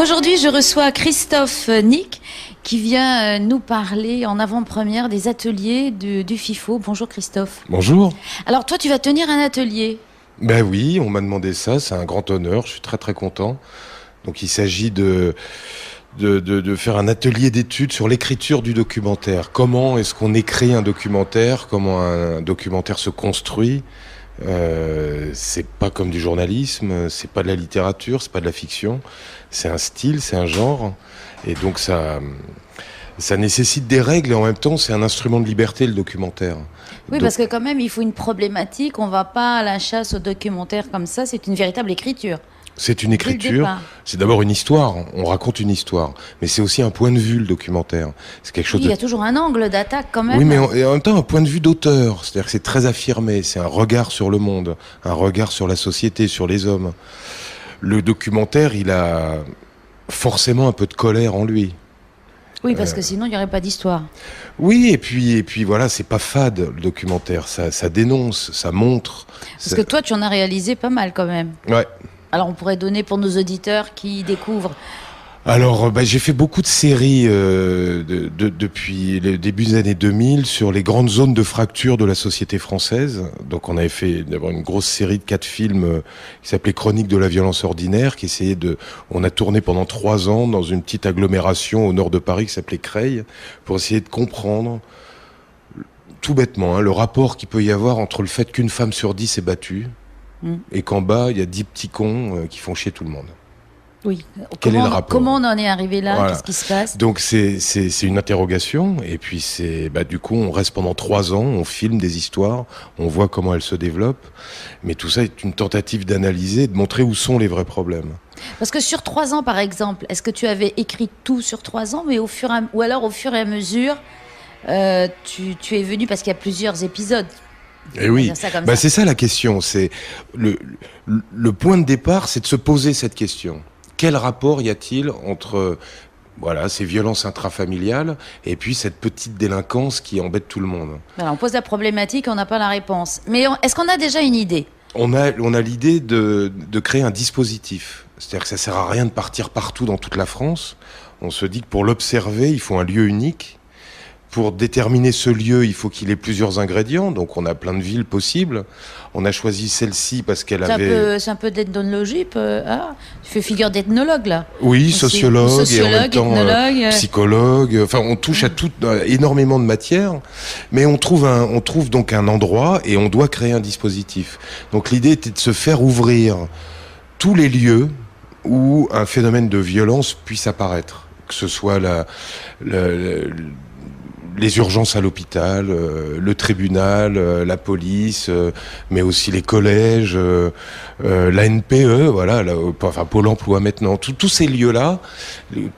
Aujourd'hui, je reçois Christophe Nick qui vient nous parler en avant-première des ateliers du FIFO. Bonjour Christophe. Bonjour. Alors toi, tu vas tenir un atelier. Ben oui, on m'a demandé ça, c'est un grand honneur, je suis très très content. Donc il s'agit de faire un atelier d'études sur l'écriture du documentaire. Comment est-ce qu'on écrit un documentaire? Comment un documentaire se construit? C'est pas comme du journalisme, c'est pas de la littérature, c'est pas de la fiction. C'est un style, c'est un genre. Et donc ça nécessite des règles et en même temps c'est un instrument de liberté, le documentaire. Oui, parce que quand même il faut une problématique, on va pas à la chasse au documentaire comme ça, c'est une véritable écriture. C'est une écriture, c'est d'abord une histoire, on raconte une histoire, mais c'est aussi un point de vue, le documentaire. C'est quelque chose il y a toujours un angle d'attaque quand même. Oui, mais en même temps un point de vue d'auteur, c'est-à-dire que c'est très affirmé, c'est un regard sur le monde, un regard sur la société, sur les hommes. Le documentaire, il a forcément un peu de colère en lui. Oui, parce que sinon il n'y aurait pas d'histoire. Oui, et puis voilà, c'est pas fade le documentaire, ça dénonce, ça montre. Parce que toi, tu en as réalisé pas mal quand même. Ouais. Alors on pourrait donner pour nos auditeurs qui découvrent. Alors, j'ai fait beaucoup de séries depuis le début des années 2000 sur les grandes zones de fracture de la société française. Donc, on avait fait d'abord une grosse série de 4 films qui s'appelait Chronique de la violence ordinaire, qui essayait on a tourné pendant 3 ans dans une petite agglomération au nord de Paris qui s'appelait Creil, pour essayer de comprendre, tout bêtement, le rapport qu'il peut y avoir entre le fait qu'une femme sur 10 est battue et qu'en bas, il y a 10 petits cons qui font chier tout le monde. Oui. Quel est le rapport ? Comment on en est arrivé là ? Voilà. Qu'est-ce qui se passe ? Donc c'est une interrogation et puis du coup on reste pendant 3 ans, on filme des histoires, on voit comment elles se développent, mais tout ça est une tentative d'analyser, de montrer où sont les vrais problèmes. Parce que sur 3 ans par exemple, est-ce que tu avais écrit tout sur 3 ans, mais ou alors au fur et à mesure, tu es venu parce qu'il y a plusieurs épisodes. Et oui, c'est ça la question, c'est le point de départ, c'est de se poser cette question. Quel rapport y a-t-il entre ces violences intrafamiliales et puis cette petite délinquance qui embête tout le monde? Alors, on pose la problématique, on n'a pas la réponse. Mais est-ce qu'on a déjà une idée? On a l'idée de créer un dispositif. C'est-à-dire que ça sert à rien de partir partout dans toute la France. On se dit que pour l'observer, il faut un lieu unique. Pour déterminer ce lieu, il faut qu'il ait plusieurs ingrédients. Donc, on a plein de villes possibles. On a choisi celle-ci parce qu'elle avait... C'est un peu d'ethnologie. Tu fais figure d'ethnologue, là. Oui, sociologue et en même temps psychologue. Enfin, on touche à énormément de matières. Mais on trouve donc un endroit et on doit créer un dispositif. Donc, l'idée était de se faire ouvrir tous les lieux où un phénomène de violence puisse apparaître. Que ce soit les urgences à l'hôpital, le tribunal, la police, mais aussi les collèges, la NPE, Pôle emploi maintenant. Tous ces lieux-là,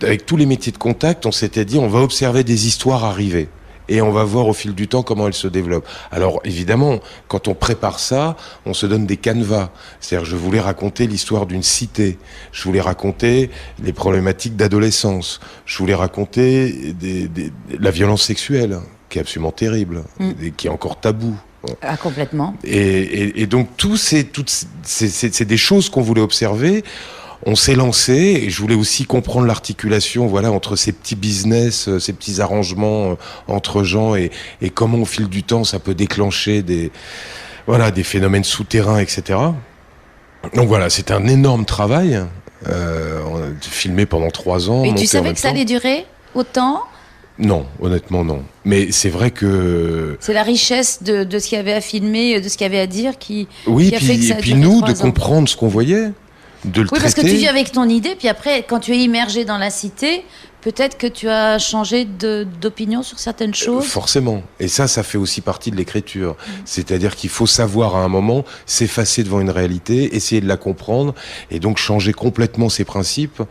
avec tous les métiers de contact, on s'était dit on va observer des histoires arriver. Et on va voir au fil du temps comment elles se développent. Alors évidemment, quand on prépare ça, on se donne des canevas. C'est-à-dire, je voulais raconter l'histoire d'une cité. Je voulais raconter les problématiques d'adolescence. Je voulais raconter la violence sexuelle, qui est absolument terrible, et qui est encore tabou. Ah, complètement. Et donc, c'est des choses qu'on voulait observer. On s'est lancé et je voulais aussi comprendre l'articulation entre ces petits business, ces petits arrangements entre gens et comment au fil du temps ça peut déclencher des phénomènes souterrains, etc. Donc voilà, c'est un énorme travail. On a filmé pendant 3 ans. Et tu savais que ça allait durer autant ? Non, honnêtement non. Mais c'est vrai que... C'est la richesse de ce qu'il y avait à filmer, de ce qu'il y avait à dire qui a fait que ça a duré 3 ans. Oui, et puis nous, de comprendre ce qu'on voyait. Oui, parce que tu viens avec ton idée, puis après, quand tu es immergé dans la cité, peut-être que tu as changé d'opinion sur certaines choses. Forcément. Et ça fait aussi partie de l'écriture. C'est-à-dire qu'il faut savoir à un moment s'effacer devant une réalité, essayer de la comprendre, et donc changer complètement ses principes,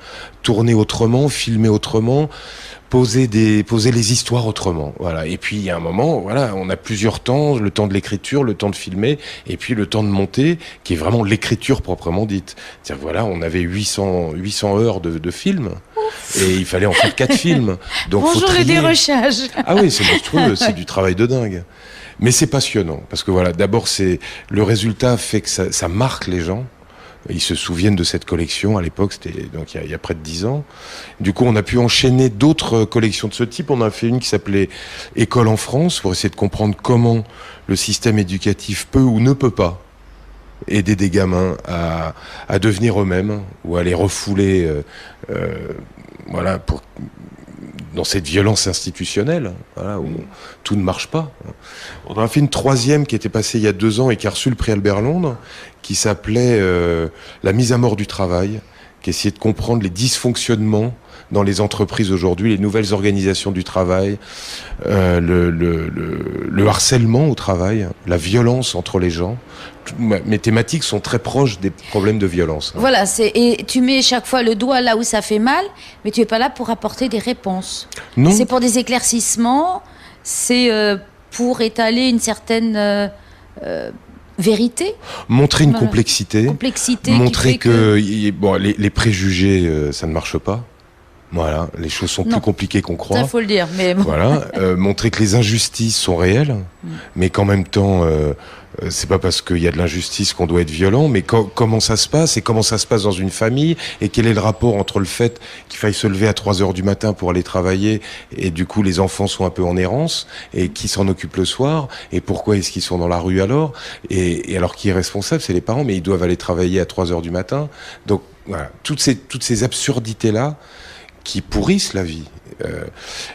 tourner autrement, filmer autrement, poser les histoires autrement. Voilà. Et puis il y a un moment, on a plusieurs temps, le temps de l'écriture, le temps de filmer, et puis le temps de monter, qui est vraiment l'écriture proprement dite. C'est-à-dire on avait 800 heures de films, et il fallait en faire 4 films. Donc bonjour les dérochages. Ah oui, c'est monstrueux, c'est du travail de dingue. Mais c'est passionnant, parce que d'abord le résultat fait que ça marque les gens. Ils se souviennent de cette collection, à l'époque, c'était donc il y a près de 10 ans. Du coup, on a pu enchaîner d'autres collections de ce type. On a fait une qui s'appelait École en France, pour essayer de comprendre comment le système éducatif peut ou ne peut pas aider des gamins à devenir eux-mêmes ou à les refouler voilà, dans cette violence institutionnelle, voilà, où tout ne marche pas. On a fait une troisième qui était passée il y a 2 ans et qui a reçu le prix Albert Londres, qui s'appelait La mise à mort du travail, qui essayait de comprendre les dysfonctionnements dans les entreprises aujourd'hui, les nouvelles organisations du travail, le harcèlement au travail, la violence entre les gens. Mes thématiques sont très proches des problèmes de violence. Voilà, et tu mets chaque fois le doigt là où ça fait mal, mais tu n'es pas là pour apporter des réponses. Non. C'est pour des éclaircissements, c'est pour étaler une certaine vérité. Montrer une complexité montrer que les préjugés, ça ne marche pas. Voilà, les choses sont plus compliquées qu'on croit. Ça, faut le dire. Mais bon. Voilà, montrer que les injustices sont réelles, mais qu'en même temps, c'est pas parce qu'il y a de l'injustice qu'on doit être violent, mais comment ça se passe et comment ça se passe dans une famille et quel est le rapport entre le fait qu'il faille se lever à 3 heures du matin pour aller travailler et du coup les enfants sont un peu en errance et qui s'en occupe le soir et pourquoi est-ce qu'ils sont dans la rue alors et alors qui est responsable, c'est les parents, mais ils doivent aller travailler à 3 heures du matin. Donc voilà, toutes ces absurdités-là qui pourrissent la vie.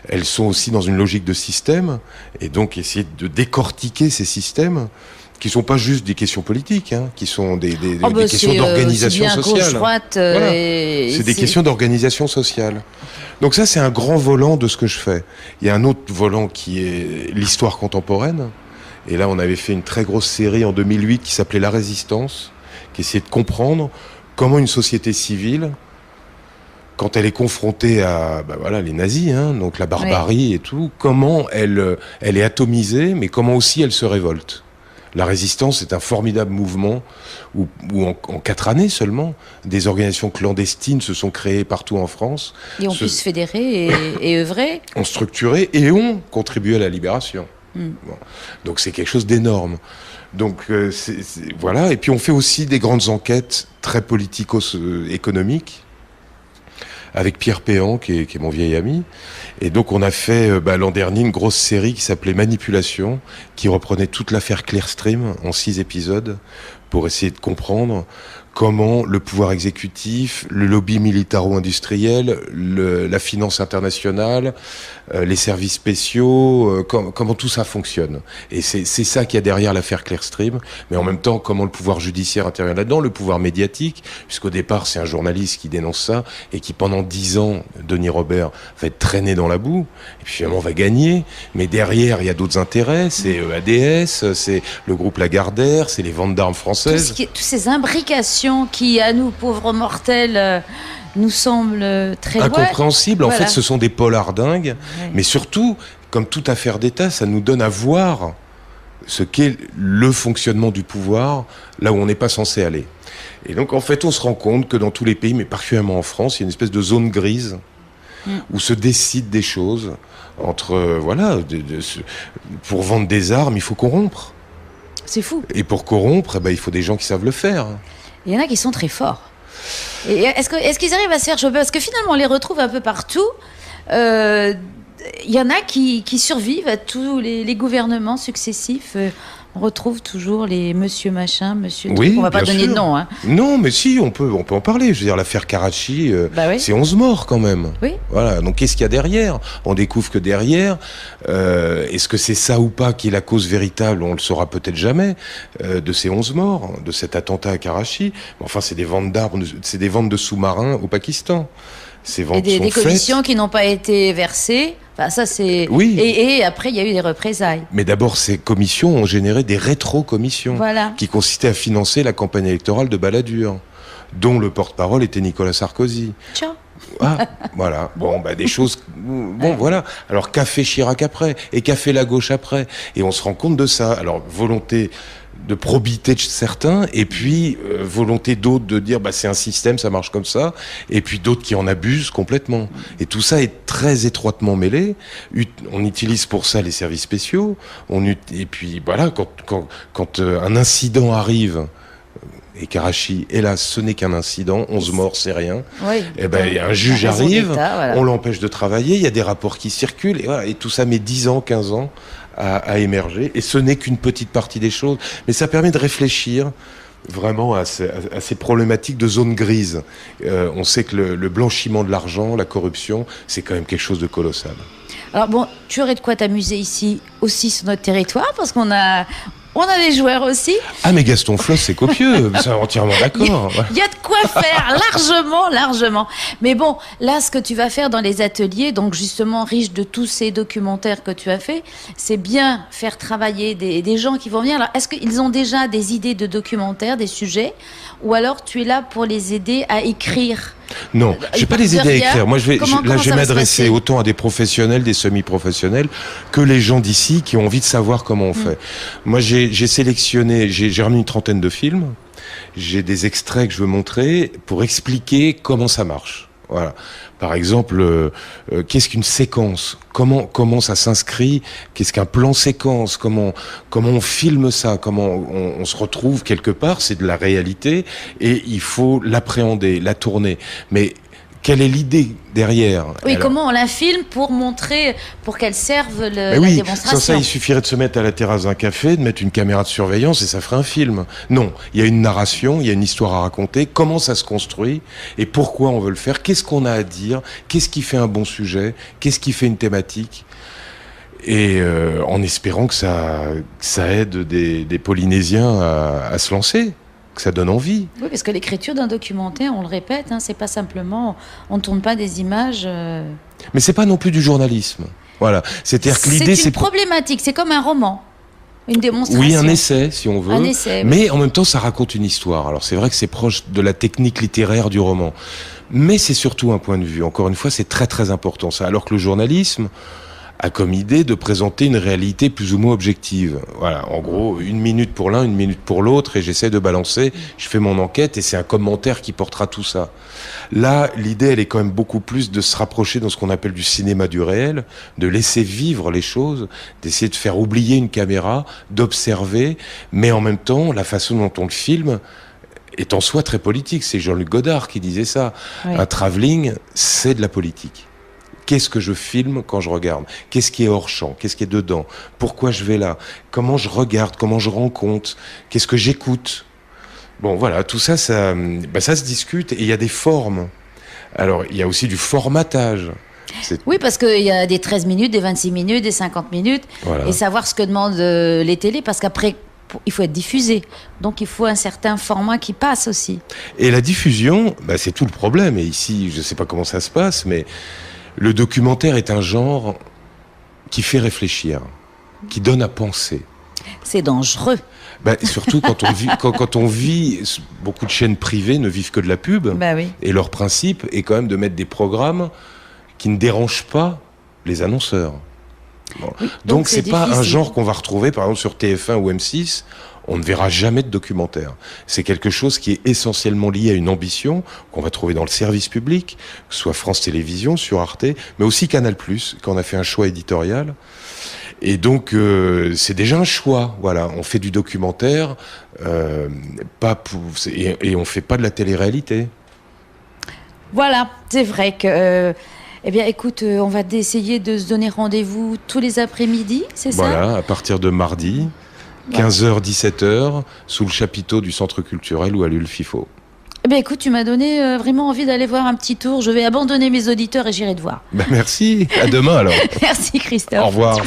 Elles sont aussi dans une logique de système, et donc essayer de décortiquer ces systèmes qui sont pas juste des questions politiques, hein, qui sont des questions d'organisation sociale. Gauche-droite, voilà. C'est des questions d'organisation sociale. Donc ça, c'est un grand volant de ce que je fais. Il y a un autre volant qui est l'histoire contemporaine, et là, on avait fait une très grosse série en 2008 qui s'appelait La Résistance, qui essayait de comprendre comment une société civile, quand elle est confrontée à les nazis, hein, donc la barbarie et tout, comment elle est atomisée, mais comment aussi elle se révolte. La Résistance est un formidable mouvement où en 4 années seulement, des organisations clandestines se sont créées partout en France. Et ont pu se fédérer et œuvrer. Ont structuré et ont contribué à la libération. Bon. Donc c'est quelque chose d'énorme. Donc voilà. Et puis on fait aussi des grandes enquêtes très politico-économiques, avec Pierre Péan, qui est mon vieil ami. Et donc on a fait l'an dernier une grosse série qui s'appelait Manipulation, qui reprenait toute l'affaire Clearstream en 6 épisodes, pour essayer de comprendre comment le pouvoir exécutif, le lobby militaro-industriel, la finance internationale, les services spéciaux, comment tout ça fonctionne. Et c'est ça qu'il y a derrière l'affaire Clearstream, mais en même temps, comment le pouvoir judiciaire intervient là-dedans, le pouvoir médiatique, puisqu'au départ, c'est un journaliste qui dénonce ça, et qui pendant 10 ans, Denis Robert, va être traîné dans la boue, et puis finalement va gagner, mais derrière, il y a d'autres intérêts, c'est ADS, c'est le groupe Lagardère, c'est les ventes d'armes françaises. Toutes ces imbrications qui, à nous, pauvres mortels, nous semblent très loin. Incompréhensibles. En fait, ce sont des polars dingues. Ouais. Mais surtout, comme toute affaire d'État, ça nous donne à voir ce qu'est le fonctionnement du pouvoir là où on n'est pas censé aller. Et donc, en fait, on se rend compte que dans tous les pays, mais particulièrement en France, il y a une espèce de zone grise où se décident des choses entre, pour vendre des armes, il faut corrompre. C'est fou. Et pour corrompre, il faut des gens qui savent le faire. Il y en a qui sont très forts. Et est-ce qu'ils arrivent à se faire choper ? Parce que finalement, on les retrouve un peu partout. Il y en a qui survivent à tous les gouvernements successifs. On retrouve toujours les monsieur machin, monsieur truc. On va pas donner de nom. Hein. Non, mais si, on peut en parler. Je veux dire, l'affaire Karachi, c'est 11 morts quand même. Oui. Voilà. Donc, qu'est-ce qu'il y a derrière ? On découvre que derrière, est-ce que c'est ça ou pas qui est la cause véritable ? On le saura peut-être jamais, de ces 11 morts, de cet attentat à Karachi. Mais enfin, c'est des ventes d'armes, c'est des ventes de sous-marins au Pakistan. Ces ventes et des commissions qui n'ont pas été versées. Enfin, ça, c'est... Oui. Et après, il y a eu des représailles. Mais d'abord, ces commissions ont généré des rétro-commissions qui consistaient à financer la campagne électorale de Balladur, dont le porte-parole était Nicolas Sarkozy. Tiens. Ah, voilà. Bon, des choses... Bon, voilà. Alors, qu'a fait Chirac après ? Et qu'a fait la gauche après ? Et on se rend compte de ça. Alors, volonté de probité de certains, et puis volonté d'autres de dire c'est un système, ça marche comme ça, et puis d'autres qui en abusent complètement. Et tout ça est très étroitement mêlé. On utilise pour ça les services spéciaux. Et puis voilà, quand un incident arrive, Et Karachi, hélas, ce n'est qu'un incident, 11 morts, c'est rien. Oui, Et ben, un juge arrive, on l'empêche de travailler, il y a des rapports qui circulent, et voilà, et tout ça met 10 ans, 15 ans à émerger. Et ce n'est qu'une petite partie des choses, mais ça permet de réfléchir vraiment à ces problématiques de zone grise. On sait que le blanchiment de l'argent, la corruption, c'est quand même quelque chose de colossal. Alors bon, tu aurais de quoi t'amuser ici aussi sur notre territoire, parce qu'on a des joueurs aussi. Ah mais Gaston Floss, c'est copieux, c'est entièrement d'accord. Il y a de quoi faire, largement. Mais bon, là, ce que tu vas faire dans les ateliers, donc justement riche de tous ces documentaires que tu as fait, c'est bien faire travailler des gens qui vont venir. Alors, est-ce qu'ils ont déjà des idées de documentaires, des sujets, ou alors tu es là pour les aider à écrire? Non, j'ai pas les idées à écrire. Moi, je vais m'adresser autant à des professionnels, des semi-professionnels, que les gens d'ici qui ont envie de savoir comment on fait. Moi, j'ai sélectionné, j'ai ramené une trentaine de films. J'ai des extraits que je veux montrer pour expliquer comment ça marche. Voilà. Par exemple, qu'est-ce qu'une séquence ? Comment ça s'inscrit ? Qu'est-ce qu'un plan séquence ? Comment on filme ça ? Comment on se retrouve quelque part ? C'est de la réalité et il faut l'appréhender, la tourner. Mais quelle est l'idée derrière ? Oui, alors, comment on la filme pour montrer, pour qu'elle serve la démonstration. Sans ça, il suffirait de se mettre à la terrasse d'un café, de mettre une caméra de surveillance et ça ferait un film. Non, il y a une narration, il y a une histoire à raconter, comment ça se construit et pourquoi on veut le faire, qu'est-ce qu'on a à dire, qu'est-ce qui fait un bon sujet, qu'est-ce qui fait une thématique. Et en espérant que ça aide des Polynésiens à se lancer. Que ça donne envie. Oui, parce que l'écriture d'un documentaire, on le répète, c'est pas simplement, on ne tourne pas des images. Mais c'est pas non plus du journalisme. Voilà. C'est-à-dire que l'idée, c'est une problématique. C'est comme un roman, une démonstration. Oui, un essai, si on veut. Un essai. Oui. Mais en même temps, ça raconte une histoire. Alors c'est vrai que c'est proche de la technique littéraire du roman, mais c'est surtout un point de vue. Encore une fois, c'est très très important ça. Alors que le journalisme a comme idée de présenter une réalité plus ou moins objective. Voilà, en gros, 1 minute pour l'un, 1 minute pour l'autre, et j'essaie de balancer, je fais mon enquête, et c'est un commentaire qui portera tout ça. Là, l'idée, elle est quand même beaucoup plus de se rapprocher dans ce qu'on appelle du cinéma du réel, de laisser vivre les choses, d'essayer de faire oublier une caméra, d'observer, mais en même temps, la façon dont on le filme est en soi très politique. C'est Jean-Luc Godard qui disait ça. Oui. Un travelling, c'est de la politique. Qu'est-ce que je filme quand je regarde ? Qu'est-ce qui est hors champ ? Qu'est-ce qui est dedans ? Pourquoi je vais là ? Comment je regarde ? Comment je rends compte ? Qu'est-ce que j'écoute ? Bon, voilà, tout ça, ça se discute et il y a des formes. Alors, il y a aussi du formatage. Oui, parce qu'il y a des 13 minutes, des 26 minutes, des 50 minutes. Voilà. Et savoir ce que demandent les télés, parce qu'après, il faut être diffusé. Donc, il faut un certain format qui passe aussi. Et la diffusion, c'est tout le problème. Et ici, je ne sais pas comment ça se passe, mais le documentaire est un genre qui fait réfléchir, qui donne à penser. C'est dangereux. Surtout quand on vit, beaucoup de chaînes privées ne vivent que de la pub. Oui. Et leur principe est quand même de mettre des programmes qui ne dérangent pas les annonceurs. Bon. Oui, donc c'est pas un genre qu'on va retrouver par exemple sur TF1 ou M6. On ne verra jamais de documentaire. C'est quelque chose qui est essentiellement lié à une ambition qu'on va trouver dans le service public, que ce soit France Télévisions, sur Arte, mais aussi Canal+, quand on a fait un choix éditorial. Et donc, c'est déjà un choix. Voilà, on fait du documentaire, et on fait pas de la télé-réalité. Voilà, c'est vrai que... Eh bien, écoute, on va essayer de se donner rendez-vous tous les après-midi, c'est ça ? Voilà, à partir de mardi. 15h, 17h, sous le chapiteau du Centre culturel ou à l'ULFIFO. Eh bien, écoute, tu m'as donné vraiment envie d'aller voir un petit tour. Je vais abandonner mes auditeurs et j'irai te voir. Merci. À demain alors. Merci Christophe. Au revoir.